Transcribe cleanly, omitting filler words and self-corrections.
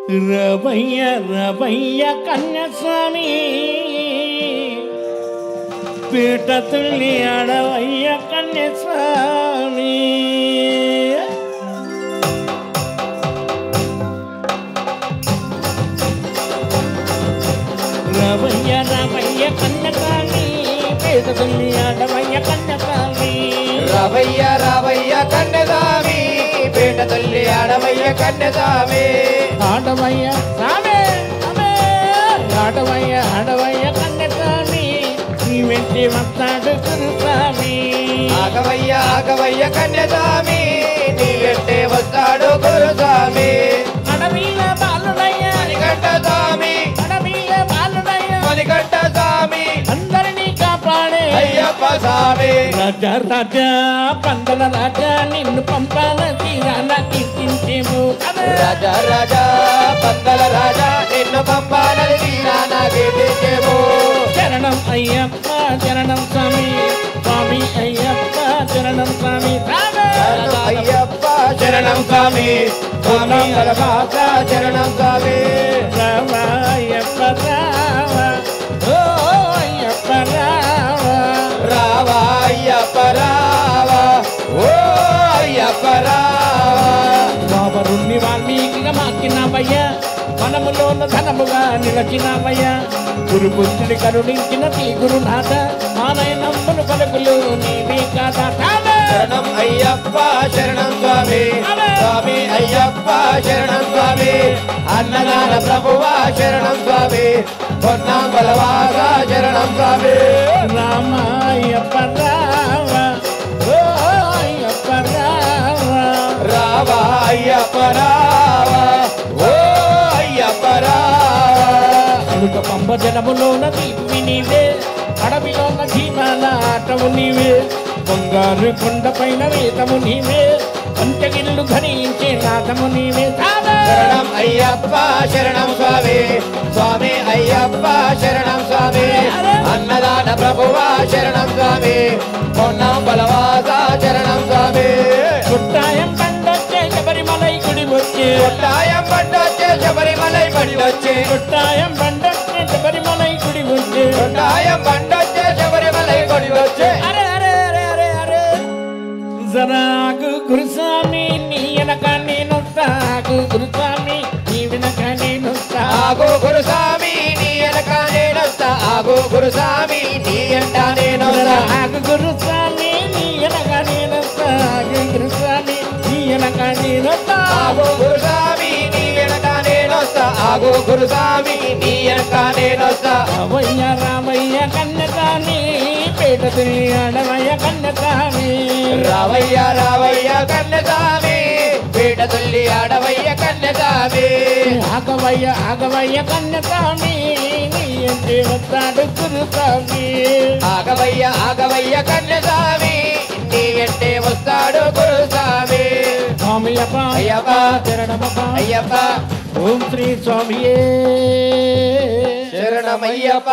రవయ్య రవయ్య కన్యస్వామి పీట తుల్లి అడవయ్య కన్యస్వామి రవయ్య రవయ్య కన్యస్వామి పీట తుల్లి అడవయ్య కన్యస్వామి రవయ్య రవయ్య కన్యస్వామి పీట తుల్లి అడవయ్య కన్యస్వామి ఆడవయ్య సామే ఆడవయ్య ఆడవయ్య కన్యస్వామి నీ వెంటి వస్తాడు గురుస్వామి ఆగవయ్య ఆగవయ్య కన్యస్వామి నీ వెంటే వస్తాడు గురుస్వామి అడవిల బాలుడయ్య మణికంఠ స్వామి అడవిల బాలుడయ్య మణికంఠ స్వామి అందరినీ కాపాడే అయ్యప్ప స్వామి రాజా రాజా పందల రాజా నిన్ను పంపాల తీరాల కీర్తించేము రాజా రాజా పందల రాజా నిన్ను పంపాలని తీరాన కీర్తించేము శరణం అయ్యప్ప శరణం స్వామి స్వామి అయ్యప్ప శరణం స్వామి శరణం అయ్యప్ప శరణం స్వామి స్వామి అలవాస శరణం స్వామి రామ అయ్యప్ప రామ ఓ అయ్యప్ప రామ రావా అయ్యప్ప రావా ఓ అయ్యప్ప రావా బాబరుణ్ణి వాల్మీకిగా మార్చినావయ్య మనములోన ధనముగా నిలచినావయ్య గురుపుత్రుడి కరుణించిన నీ గురునాథ మానయనమ్ములు పలుకులు నీవే కాదా శరణం అయ్యప్ప శరణం స్వామి స్వామి అయ్యప్ప శరణం స్వామి అన్నదాన ప్రభువా శరణం స్వామి పొన్నాంబలవాస శరణం స్వామి రామ అయ్యప్ప రామ ఓ అయ్యప్ప రామ రావా అయ్యప్ప రావా ఓ అయ్యప్ప రావా అడుక పంప జనములోన దీవి నీవే అడవిలోన జీవాల ఆటము నీవే బంగారు కొండపైన వేదము నీవే పంచగిల్లు ధరించే నాదము నీవే శరణం అయ్యప్ప శరణం స్వామి స్వామి అయ్యప్ప శరణం స్వామి అన్నదాన ప్రభువా శరణం స్వామి పొన్నాంబలవాస శరణం స్వామి కొట్టాయం పండొచ్చే శబరిమలై గుడి వచ్చే కొట్టాయం పండొచ్చే శబరిమలై పండొచ్చే కొట్టాయం పండొచ్చే శబరిమలై గుడి వచ్చే కొట్టాయం పండొచ్చే శబరిమలై కొడి వచ్చే అరే అరే అరే అరే అరే జరాగు గురుస్వామి నీ వెనక నేను సాగు గురుస్వామి నీ వెనక నేను ఆగో గురుస్వామి నీ వెనక నేనొస్తా ఆగో గురుస్వామి నీ ఎంట నేనొస్తా ఆగు గురుస్వామి నీ వెనక నేను సాగు గురుస్వామి నీ వెనక నేను ఆగో గురుస్వామి నీ వెనక నేనొస్తా ఆగో గురుస్వామి నీ వెనక నేనొస్తా రామయ్య రామయ్య కన్నస్వామి పేట తిని అడవయ్య కన్నస్వామి రావయ్య రావయ్య కన్నస్వామి పీట తుల్లి అడవయ్య కన్నస్వామి ఆగవయ్య ఆగవయ్య కన్నస్వామి నీ అంటే వస్తాడు గురుస్వామి ఆగవయ్య ఆగవయ్య కన్నస్వామి నీ వెంటే వస్తాడు గురుస్వామి స్వామియప్ప అయ్యప్ప శరణమప్ప అయ్యప్ప ఓం శ్రీ స్వామియే శరణమయ్యప్ప